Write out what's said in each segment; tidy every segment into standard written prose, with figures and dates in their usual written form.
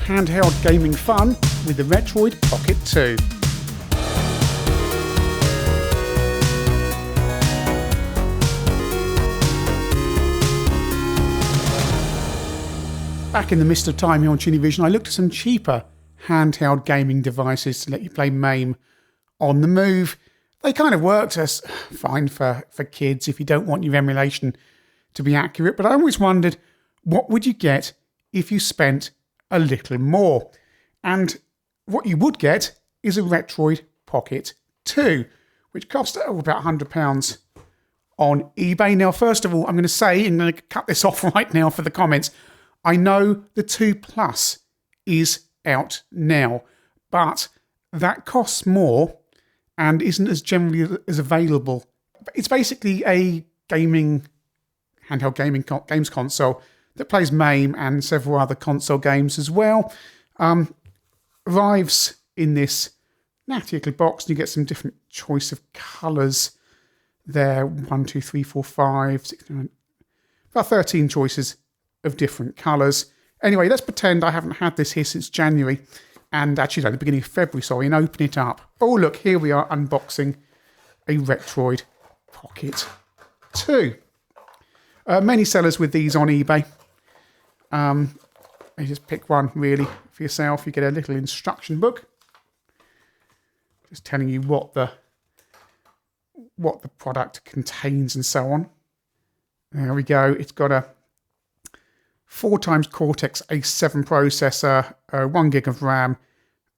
handheld gaming fun with the Retroid Pocket 2. Back in the midst of time here on ChinnyVision, I looked at some cheaper handheld gaming devices to let you play MAME on the move. They kind of worked as fine for kids if you don't want your emulation to be accurate, but I always wondered, what would you get if you spent a little more? And what you would get is a Retroid Pocket 2, which cost about £100 on eBay. Now, first of all, I'm going to say, and I'm going to cut this off right now for the comments, I know the 2 Plus is out now, but that costs more and isn't as generally as available. It's basically a handheld gaming games console that plays MAME and several other console games as well. Arrives in this natty little box, and you get some different choice of colours there. 1, 2, 3, 4, 5, 6, 9, about 13 choices of different colours. Anyway, let's pretend I haven't had this here since January, and actually no, the beginning of February, sorry, and open it up. Oh look, here we are unboxing a Retroid Pocket 2. Many sellers with these on eBay. You just pick one really for yourself. You get a little instruction book, just telling you what the product contains and so on. There we go. It's got a 4x Cortex A7 processor, 1 gig of RAM,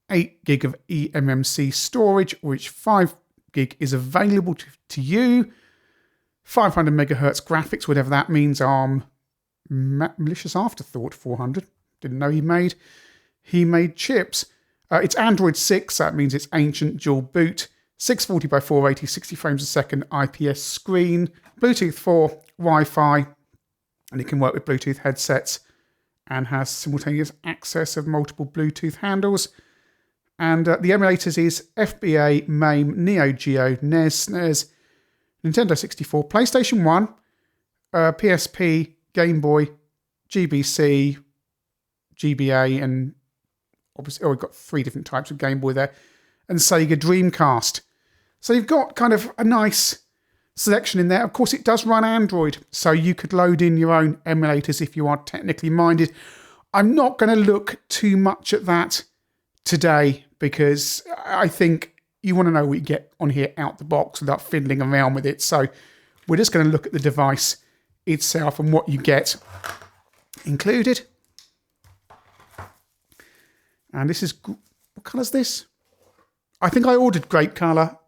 8 gig of eMMC storage, which 5 gig is available to you. 500 megahertz graphics, whatever that means. ARM malicious afterthought 400. Didn't know he made chips. It's Android 6, that means it's ancient dual boot. 640 by 480, 60 frames a second, IPS screen, Bluetooth 4, Wi-Fi, and it can work with Bluetooth headsets and has simultaneous access of multiple Bluetooth handles. And the emulators is FBA, MAME, Neo Geo, NES, SNES, Nintendo 64, PlayStation 1, PSP, Game Boy, GBC, GBA, and obviously, we've got 3 different types of Game Boy there, and Sega Dreamcast. So you've got kind of a nice selection in there. Of course, it does run Android, so you could load in your own emulators if you are technically minded. I'm not going to look too much at that today because I think you want to know what you get on here out the box without fiddling around with it. So we're just going to look at the device itself and what you get included. And this is, what colour is this? I think I ordered grape colour.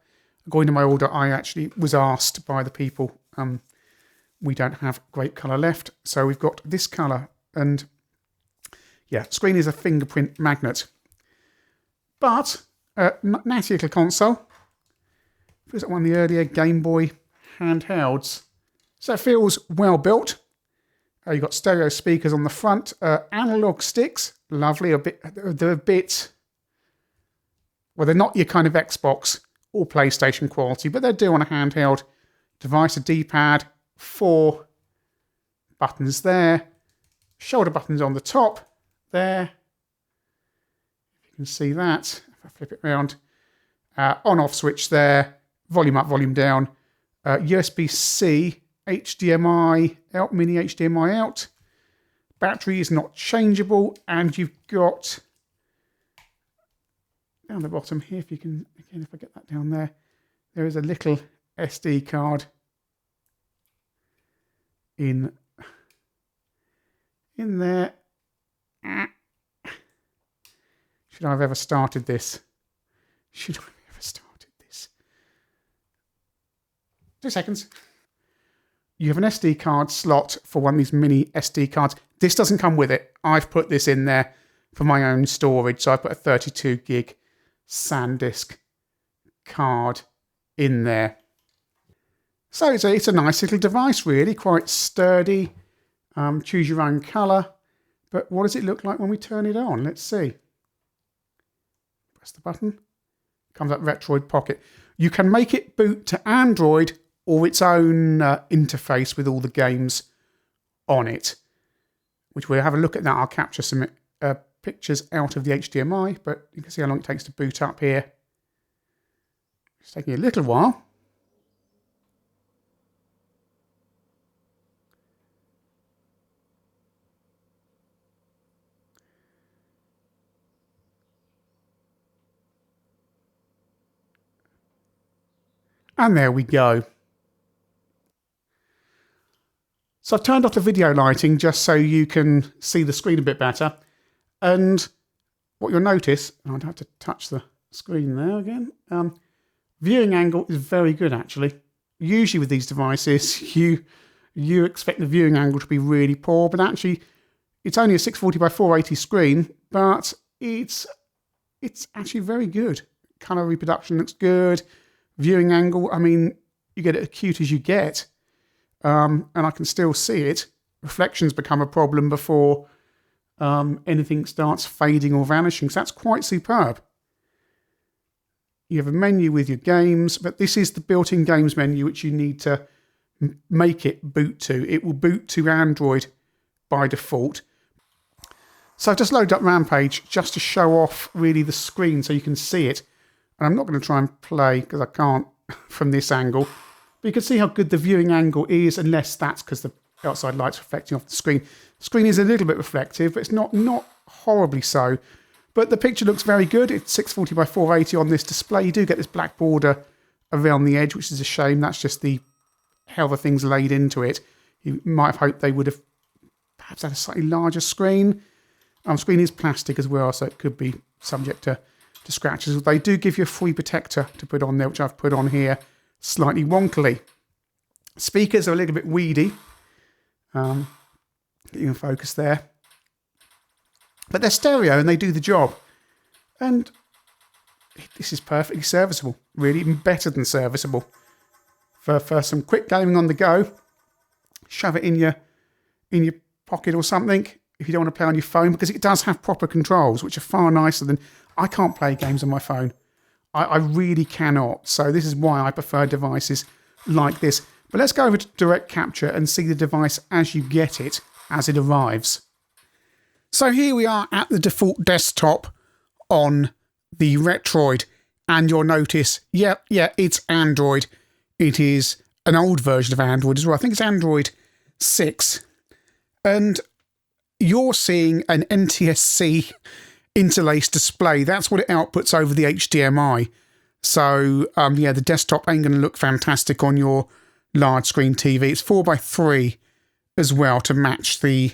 According to my order, I actually was asked by the people, we don't have grape colour left. So we've got this colour. And yeah, screen is a fingerprint magnet. But, natty little console. Feels like one of the earlier Game Boy handhelds. So it feels well built. You've got stereo speakers on the front. Analog sticks, lovely. They're a bit, well, they're not your kind of Xbox or PlayStation quality, but they do on a handheld device. A D-pad, 4 buttons there. Shoulder buttons on the top there. If you can see that, if I flip it around. On-off switch there. Volume up, volume down. USB-C, HDMI out, mini HDMI out. Battery is not changeable, and you've got down the bottom here, if you can, again, if I get that down there, there is a little SD card in there. Should I have ever started this? 2 seconds. You have an SD card slot for one of these mini SD cards. This doesn't come with it. I've put this in there for my own storage. So I put a 32 gig SanDisk card in there. So it's a nice little device, really, quite sturdy. Choose your own colour. But what does it look like when we turn it on? Let's see. Press the button. Comes up Retroid Pocket. You can make it boot to Android or its own interface with all the games on it, which we'll have a look at that. I'll capture some pictures out of the HDMI, but you can see how long it takes to boot up here. It's taking a little while. And there we go. So I've turned off the video lighting just so you can see the screen a bit better. And what you'll notice, and I'd have to touch the screen there again, viewing angle is very good actually. Usually with these devices, you expect the viewing angle to be really poor, but actually it's only a 640 by 480 screen, but it's actually very good. Colour reproduction looks good. Viewing angle, I mean, you get it as cute as you get. And I can still see it. Reflections become a problem before anything starts fading or vanishing. So that's quite superb. You have a menu with your games, but this is the built-in games menu which you need to make it boot to. It will boot to Android by default. So I've just loaded up Rampage just to show off really the screen so you can see it. And I'm not going to try and play because I can't from this angle. But you can see how good the viewing angle is, unless that's because the outside light's reflecting off the screen. The screen is a little bit reflective, but it's not horribly so. But the picture looks very good. It's 640 by 480 on this display. You do get this black border around the edge, which is a shame. That's just how the thing's laid into it. You might have hoped they would have perhaps had a slightly larger screen. Screen is plastic as well, so it could be subject to scratches. They do give you a free protector to put on there, which I've put on here slightly wonkily. Speakers are a little bit weedy. You can focus there. But they're stereo and they do the job. And this is perfectly serviceable. Really, even better than serviceable. For some quick gaming on the go, shove it in your pocket or something if you don't want to play on your phone, because it does have proper controls, which are far nicer than... I can't play games on my phone. I really cannot. So this is why I prefer devices like this. But let's go over to Direct Capture and see the device as you get it, as it arrives. So here we are at the default desktop on the Retroid. And you'll notice, yeah, it's Android. It is an old version of Android as well. I think it's Android 6. And you're seeing an NTSC interlaced display. That's what it outputs over the HDMI. So, yeah, the desktop ain't going to look fantastic on your large screen TV. It's 4:3 as well to match the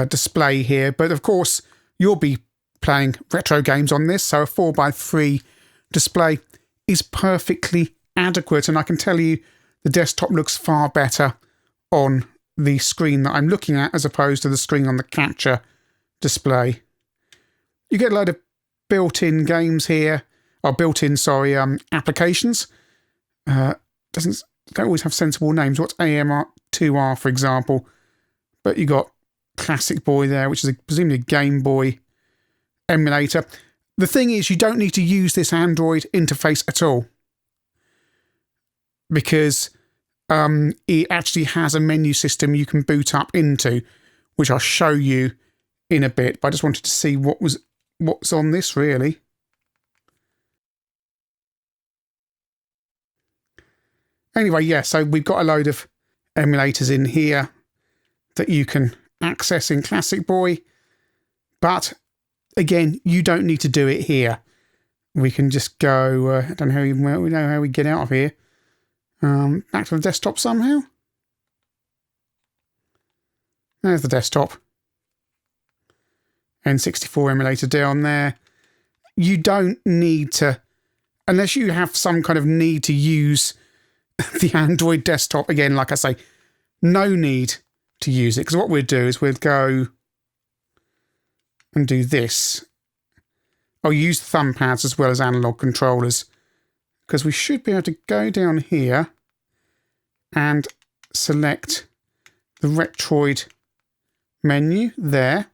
display here. But of course, you'll be playing retro games on this. So a 4:3 display is perfectly adequate. And I can tell you the desktop looks far better on the screen that I'm looking at as opposed to the screen on the capture display. You get a load of built-in games here, or built-in, applications. Don't always have sensible names. What's AMR2R, for example? But you got Classic Boy there, which is presumably a Game Boy emulator. The thing is, you don't need to use this Android interface at all, because it actually has a menu system you can boot up into, which I'll show you in a bit. But I just wanted to see what's on this, really. Anyway, yeah, so we've got a load of emulators in here that you can access in Classic Boy. But, again, you don't need to do it here. We can just go, I don't know we know how we get out of here. Back to the desktop somehow. There's the desktop. N64 emulator down there. You don't need to, unless you have some kind of need to use the Android desktop. Again, like I say, no need to use it, because what we'll do is we'll go and do this. I'll use thumb pads as well as analog controllers, because we should be able to go down here and select the Retroid menu there.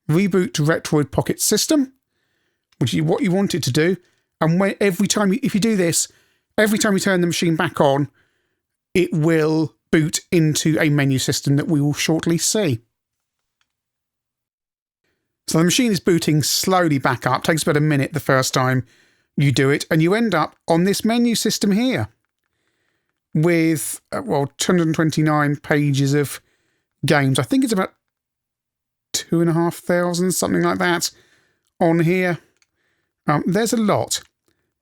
Reboot to Retroid Pocket system, which is what you want it to do. And if you do this, every time you turn the machine back on, it will boot into a menu system that we will shortly see. So the machine is booting slowly back up. Takes about a minute the first time you do it, and you end up on this menu system here with, well, 229 pages of games. I think it's about 2,500, something like that, on here. There's a lot,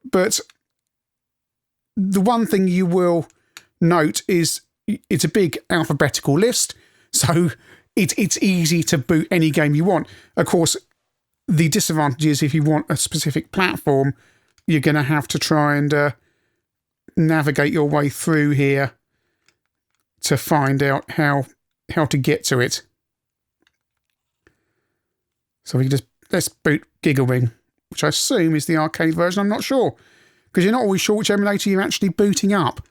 but the one thing you will note is it's a big alphabetical list, so it's easy to boot any game you want. Of course, the disadvantage is if you want a specific platform, you're going to have to try and navigate your way through here to find out how to get to it. So let's boot Gigawing, which I assume is the arcade version. I'm not sure, because you're not always sure which emulator you're actually booting up.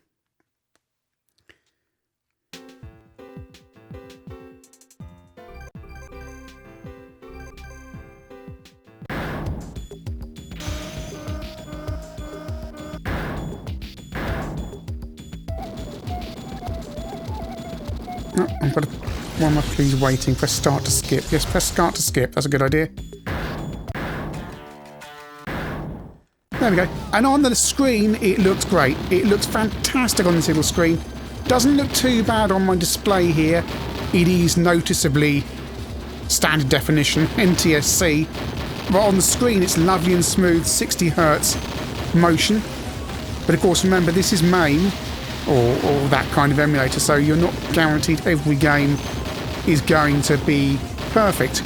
Oh, I've got one more please waiting. Press start to skip. Yes, press start to skip. That's a good idea. There we go. And on the screen, it looks great. It looks fantastic on this little screen. Doesn't look too bad on my display here. It is noticeably standard definition, NTSC. But on the screen, it's lovely and smooth, 60 hertz motion. But of course, remember, this is MAME, or that kind of emulator, so you're not guaranteed every game is going to be perfect.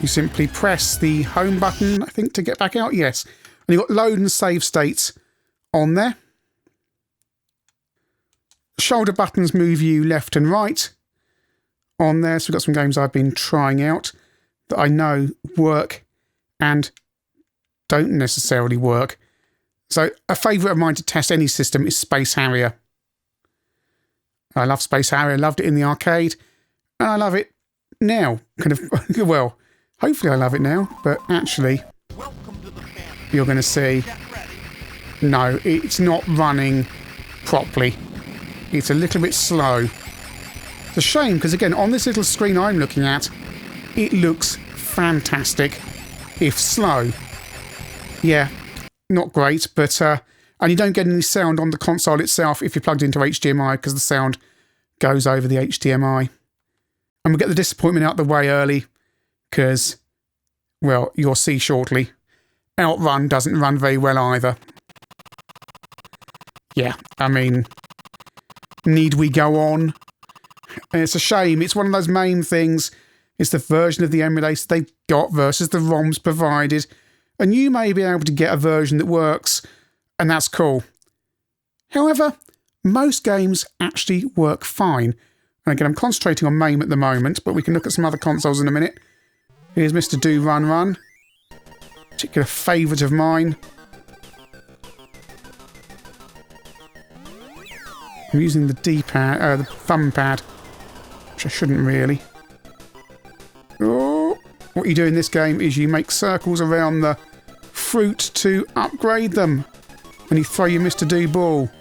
You simply press the home button, I think, to get back out. Yes. And you've got load and save states on there. Shoulder buttons move you left and right on there. So we've got some games I've been trying out that I know work and don't necessarily work. So a favourite of mine to test any system is Space Harrier. I love Space Harrier. I loved it in the arcade. And I love it now. Kind of, well, hopefully I love it now. But actually, you're going to see, no, it's not running properly. It's a little bit slow. It's a shame, because again, on this little screen I'm looking at, it looks fantastic, if slow. Yeah, not great, but and you don't get any sound on the console itself if you're plugged into HDMI, because the sound goes over the HDMI. And we'll get the disappointment out the way early, because, well, you'll see shortly, Outrun doesn't run very well either. Yeah, I mean, need we go on? It's a shame. It's one of those main things. It's the version of the emulator they've got versus the ROMs provided. And you may be able to get a version that works, and that's cool. However, most games actually work fine. And again, I'm concentrating on MAME at the moment, but we can look at some other consoles in a minute. Here's Mr. Do Run Run. Particular favourite of mine. I'm using the D-pad, the thumb pad, which I shouldn't really. Oh, what you do in this game is you make circles around the fruit to upgrade them. And you throw your Mr. Do ball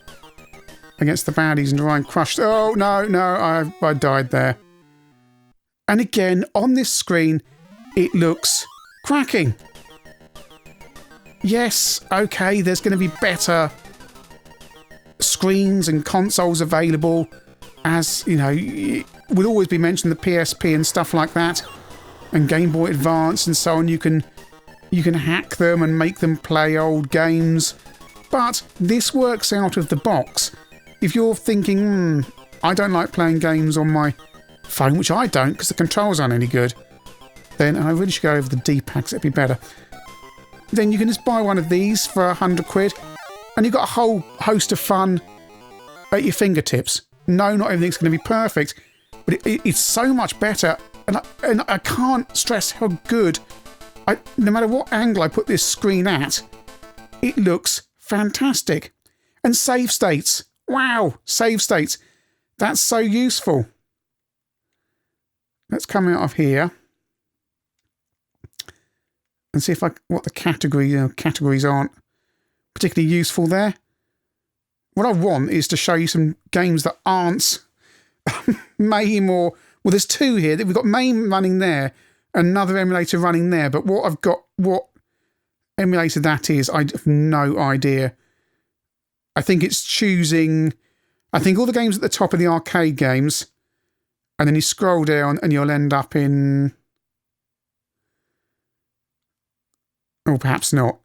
against the baddies and try and crush. Oh, no, I died there. And again, on this screen, it looks cracking. Yes, okay, there's going to be better screens and consoles available, as, you know, will always be mentioned, the PSP and stuff like that, and Game Boy Advance and so on. You can hack them and make them play old games, but this works out of the box. If you're thinking, I don't like playing games on my phone, which I don't because the controls aren't any good, then I really should go over the D-pad, it'd be better. Then you can just buy one of these for 100 quid, and you've got a whole host of fun at your fingertips. No, not everything's going to be perfect, but it's so much better, and I can't stress how good, no matter what angle I put this screen at, it looks fantastic. And save states. Wow, save states. That's so useful. Let's come out of here and see if what the categories aren't particularly useful there. what I want is to show you some games that aren't MAME or... Well, there's two here. We've got MAME running there, another emulator running there, but what emulator that is, I have no idea. I think it's choosing... I think all the games at the top are the arcade games, and then you scroll down and you'll end up in... Or perhaps not.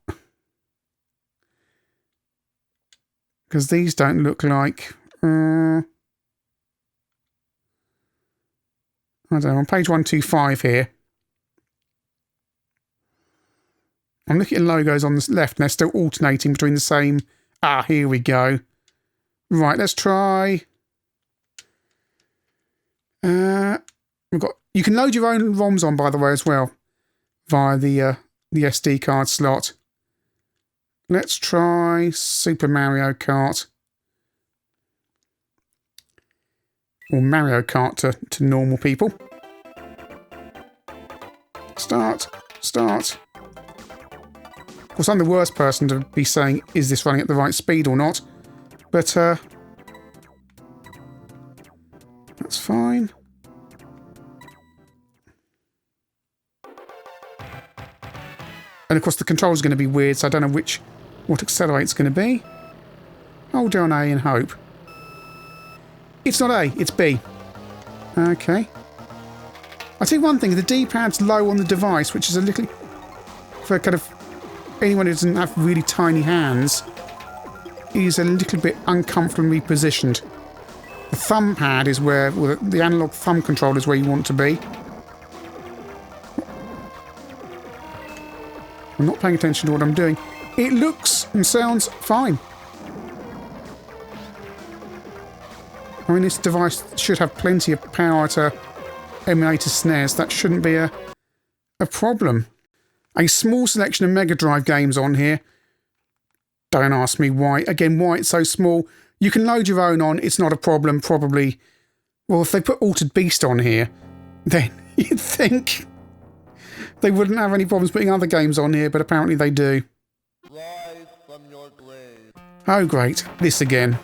Because these don't look like... I don't know, on page 125 here. I'm looking at logos on the left and they're still alternating between the same... Ah, here we go. Right, let's try... we've got... You can load your own ROMs on, by the way, as well. Via the SD card slot. Let's try Super Mario Kart. Or Mario Kart to normal people. Start. Of course, I'm the worst person to be saying, is this running at the right speed or not? But, that's fine. And of course the controls are going to be weird, so I don't know what accelerate's going to be. Hold down A and hope. It's not A, it's B. Okay. I'll tell you one thing, the D-pad's low on the device, which is a little... For kind of anyone who doesn't have really tiny hands, is a little bit uncomfortably positioned. The thumb pad is where... Well, the analog thumb control is where you want to be. I'm not paying attention to what I'm doing. It looks and sounds fine. I mean, this device should have plenty of power to emulate a SNES. That shouldn't be a problem. A small selection of Megadrive games on here. Don't ask me why. Again, why it's so small. You can load your own on. It's not a problem. Probably. Well, if they put Altered Beast on here, then you'd think... They wouldn't have any problems putting other games on here, but apparently they do. Rise from your grave. Oh, great. This again.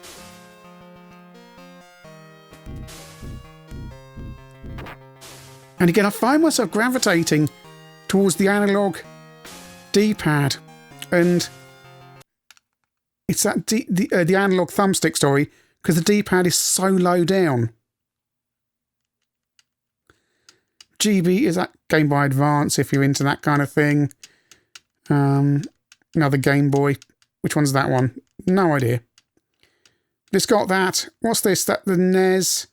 And again, I find myself gravitating towards the analog D-pad. And it's that the analog thumbstick story, because the D-pad is so low down. GB, is that Game Boy Advance, if you're into that kind of thing. Another Game Boy. Which one's that one? No idea. It's got that. What's this? That the NES.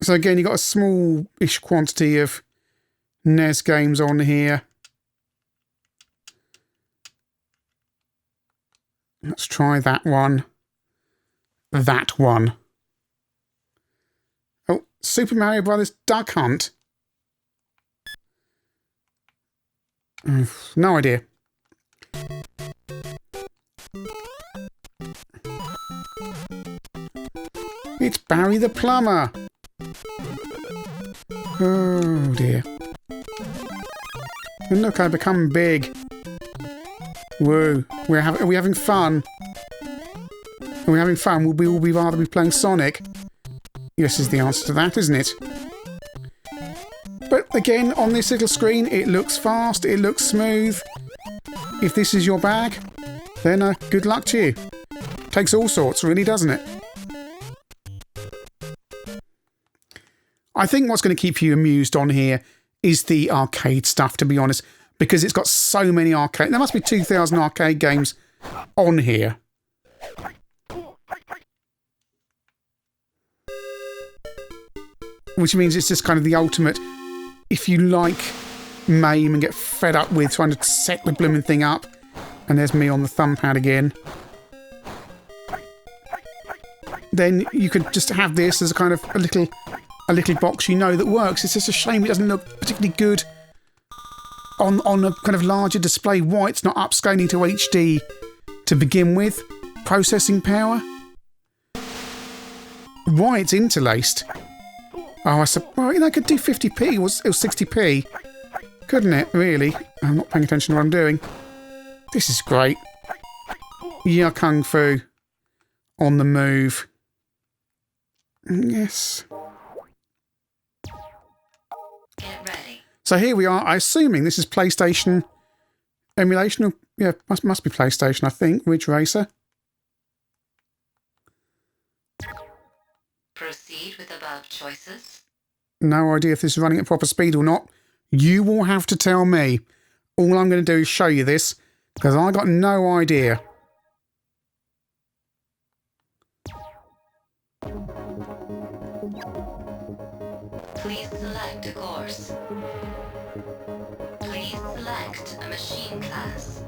So again, you've got a small-ish quantity of NES games on here. Let's try that one. That one. Oh, Super Mario Brothers Duck Hunt. No idea. It's Barry the Plumber. Oh dear. And look, I become big. Whoa. Are we having fun? Are we having fun? Will we all be rather be playing Sonic? Yes is the answer to that, isn't it? But again, on this little screen, it looks fast, it looks smooth. If this is your bag, then good luck to you. Takes all sorts, really, doesn't it? I think what's going to keep you amused on here is the arcade stuff, to be honest, because it's got so many arcade... There must be 2,000 arcade games on here. Which means it's just kind of the ultimate... If you like MAME and get fed up with trying to set the blooming thing up, and there's me on the thumb pad again, then you could just have this as a kind of a little box you know that works. It's just a shame it doesn't look particularly good on a kind of larger display. Why it's not upscaling to HD to begin with. Processing power. Why it's interlaced. Oh, I suppose, well, you know, I could do 50p or 60p. Couldn't it, really? I'm not paying attention to what I'm doing. This is great. Yeah, Kung Fu on the move. Yes. Get ready. So here we are. I'm assuming this is PlayStation emulation. Or, yeah, must be PlayStation, I think. Ridge Racer. Proceed with above choices. No idea if this is running at proper speed or not. You will have to tell me. All I'm going to do is show you this, because I got no idea. Please select a course. Please select a machine class.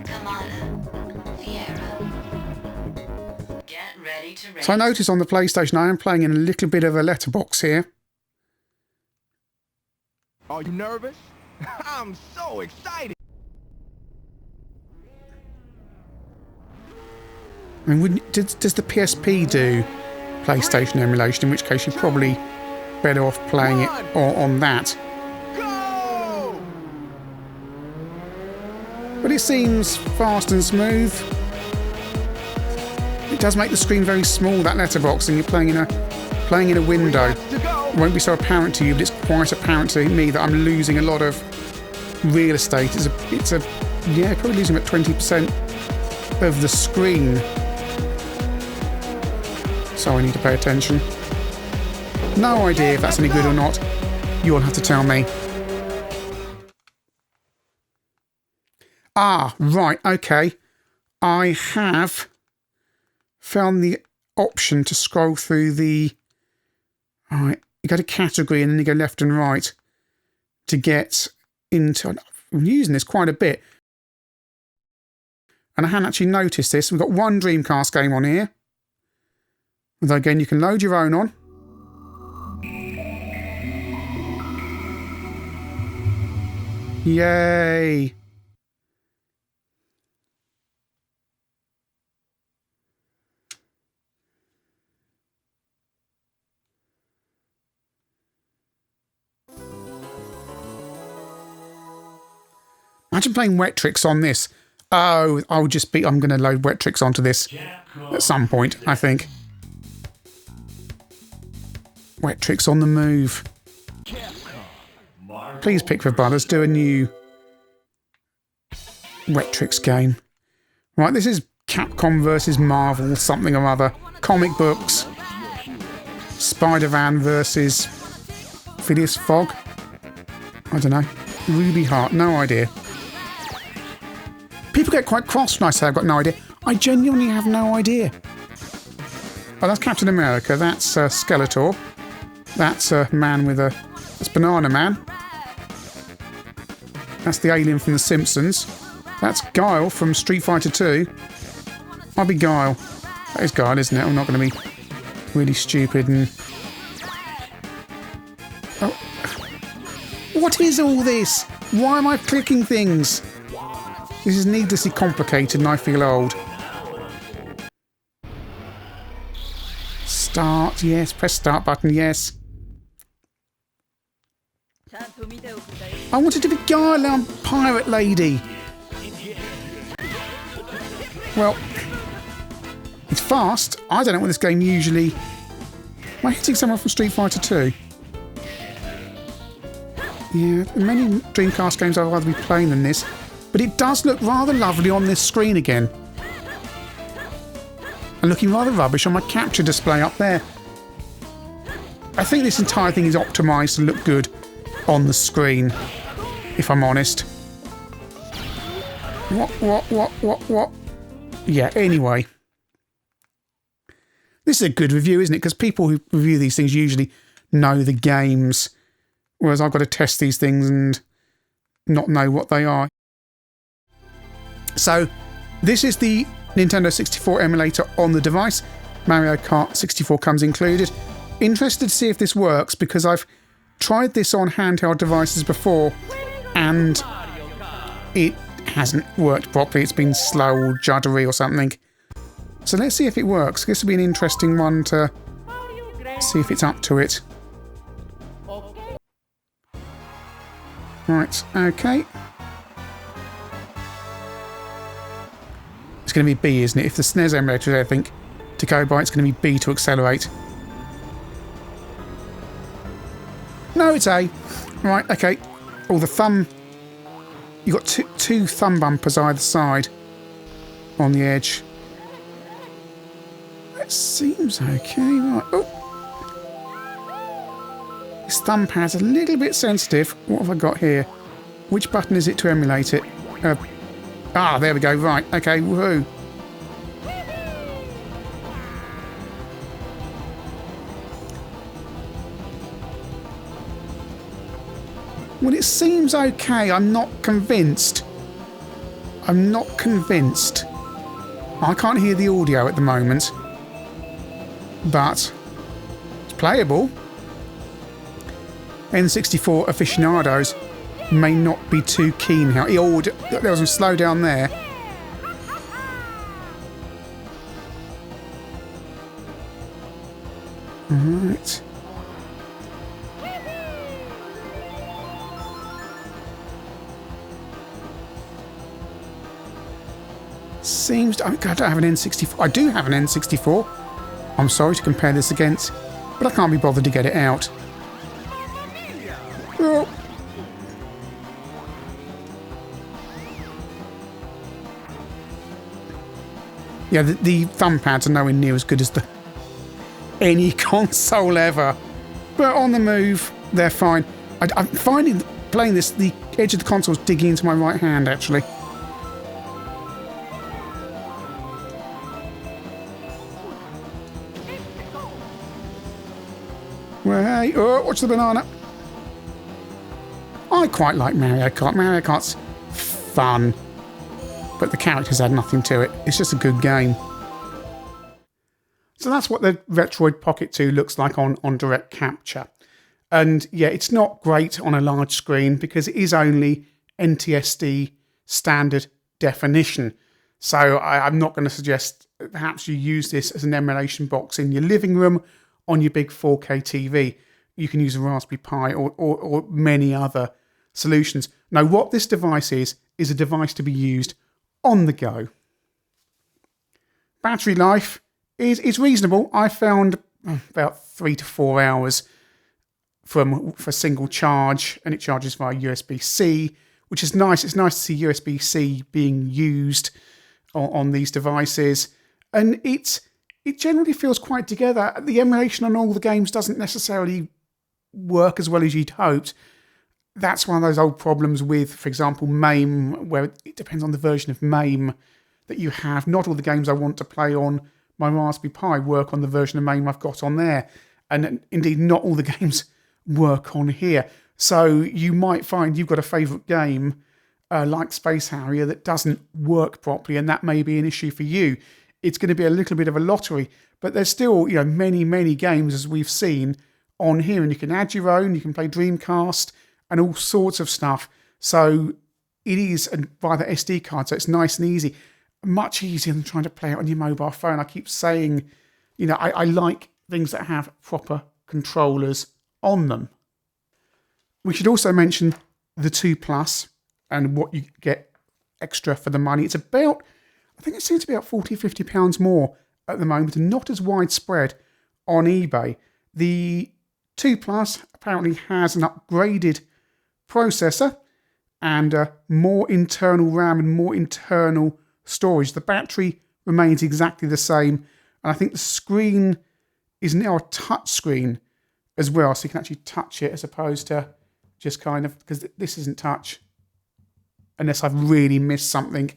Kamala, Fiera. Get ready to race. So I notice on the PlayStation I am playing in a little bit of a letterbox here. Are you nervous? I'm so excited. I mean, does the PSP do PlayStation emulation? In which case you're probably better off playing it on that. Go! But it seems fast and smooth. It does make the screen very small, that letterbox, and you're playing in a window. It won't be so apparent to you, but it's quite apparent to me that I'm losing a lot of real estate. Yeah, probably losing about 20% of the screen. So I need to pay attention. No idea if that's any good or not. You'll have to tell me. Ah, right, okay. I have found the option to scroll through the... Alright, you go to category and then you go left and right to get into... I'm using this quite a bit. And I hadn't actually noticed this. We've got one Dreamcast game on here. Although again, you can load your own on. Yay! Imagine playing Wet Tricks on this. Oh, I'm going to load Wet Tricks onto this at some point, I think. Wet Tricks on the move. Please pick for Butters, do a new Wet Tricks game. Right, this is Capcom versus Marvel something or other. Comic books. Spider-Man versus Phileas Fogg. I don't know. Ruby Heart, no idea. People get quite cross when I say I've got no idea. I genuinely have no idea. Oh, that's Captain America. That's Skeletor. That's a man with a... That's Banana Man. That's the alien from The Simpsons. That's Guile from Street Fighter 2. I'll be Guile. That is Guile, isn't it? I'm not going to be really stupid and... Oh. What is all this? Why am I clicking things? This is needlessly complicated and I feel old. Start, yes. Press start button, yes. I wanted to be Guile, I'm Pirate Lady. Well, it's fast. I don't know what this game usually... Am I hitting someone from Street Fighter 2? Yeah, many Dreamcast games I'd rather be playing than this. But it does look rather lovely on this screen again. And looking rather rubbish on my capture display up there. I think this entire thing is optimised to look good on the screen, if I'm honest. What? Yeah, anyway. This is a good review, isn't it? Because people who review these things usually know the games. Whereas I've got to test these things and not know what they are. So, this is the Nintendo 64 emulator on the device. Mario Kart 64 comes included. Interested to see if this works because I've tried this on handheld devices before and it hasn't worked properly. It's been slow or juddery or something. So let's see if it works. This will be an interesting one to see if it's up to it. Right, okay. going to be B, isn't it? If the SNES emulator is anything to go by, it's going to be B to accelerate. No, it's A. Right, okay. Oh, the thumb... You've got two thumb bumpers either side on the edge. That seems okay, right. Oh! This thumb pad's a little bit sensitive. What have I got here? Which button is it to emulate it? There we go, right. Okay, woohoo. Well, it seems okay. I'm not convinced. I'm not convinced. I can't hear the audio at the moment. But it's playable. N64 aficionados may not be too keen. How there was some slow down there. Alright. Seems... I don't have an N64. I do have an N64. I'm sorry to compare this against, but I can't be bothered to get it out. Oh. Yeah, the thumb pads are nowhere near as good as any console ever. But on the move, they're fine. I'm finding playing this, the edge of the console's digging into my right hand, actually. Well, hey, oh, watch the banana. I quite like Mario Kart. Mario Kart's fun, but the characters add nothing to it. It's just a good game. So that's what the Retroid Pocket 2 looks like on direct capture. And yeah, it's not great on a large screen because it is only NTSC standard definition. So I'm not going to suggest perhaps you use this as an emulation box in your living room on your big 4K TV. You can use a Raspberry Pi or many other solutions. Now, what this device is a device to be used on the go. Battery life is reasonable. I found about 3 to 4 hours for a single charge, and it charges via USB-C, which is nice. It's nice to see USB-C being used on these devices, and it generally feels quite together. The emulation on all the games doesn't necessarily work as well as you'd hoped. That's one of those old problems with, for example, MAME, where it depends on the version of MAME that you have. Not all the games I want to play on my Raspberry Pi work on the version of MAME I've got on there. And indeed, not all the games work on here. So you might find you've got a favourite game like Space Harrier that doesn't work properly, and that may be an issue for you. It's going to be a little bit of a lottery, but there's still, many, many games, as we've seen, on here, and you can add your own. You can play Dreamcast and all sorts of stuff. So it is via the SD card, so it's nice and easy. Much easier than trying to play it on your mobile phone. I keep saying, I like things that have proper controllers on them. We should also mention the 2 Plus and what you get extra for the money. It's about, I think it seems to be about £40, £50 more at the moment, and not as widespread on eBay. The 2 Plus apparently has an upgraded processor and more internal RAM and more internal storage. The battery remains exactly the same, and I think the screen is now a touch screen as well, so you can actually touch it as opposed to just kind of, because this isn't touch unless I've really missed something.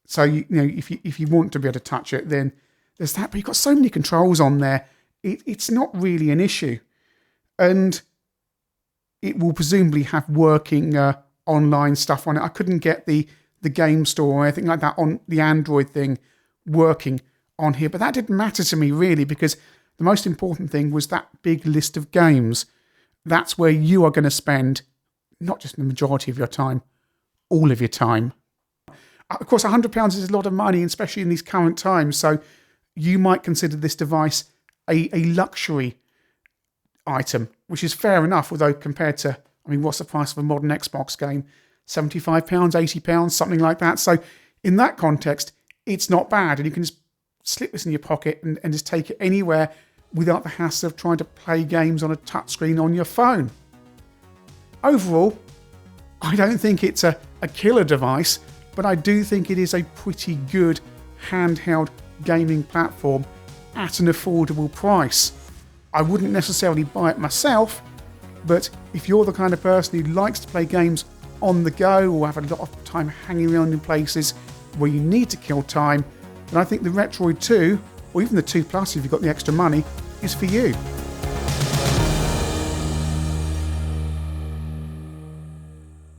So if you want to be able to touch it, then there's that. But you've got so many controls on there, it's not really an issue, and it will presumably have working online stuff on it. I couldn't get the game store or anything like that on the Android thing working on here, but that didn't matter to me really, because the most important thing was that big list of games. That's where you are going to spend not just the majority of your time, all of your time. Of course, £100 is a lot of money, especially in these current times, so you might consider this device a luxury item, which is fair enough, although compared to, what's the price of a modern Xbox game? £75, £80, something like that. So in that context, it's not bad, and you can just slip this in your pocket and just take it anywhere without the hassle of trying to play games on a touchscreen on your phone. Overall, I don't think it's a killer device, but I do think it is a pretty good handheld gaming platform at an affordable price. I wouldn't necessarily buy it myself, but if you're the kind of person who likes to play games on the go or have a lot of time hanging around in places where you need to kill time, then I think the Retroid 2, or even the 2 Plus if you've got the extra money, is for you.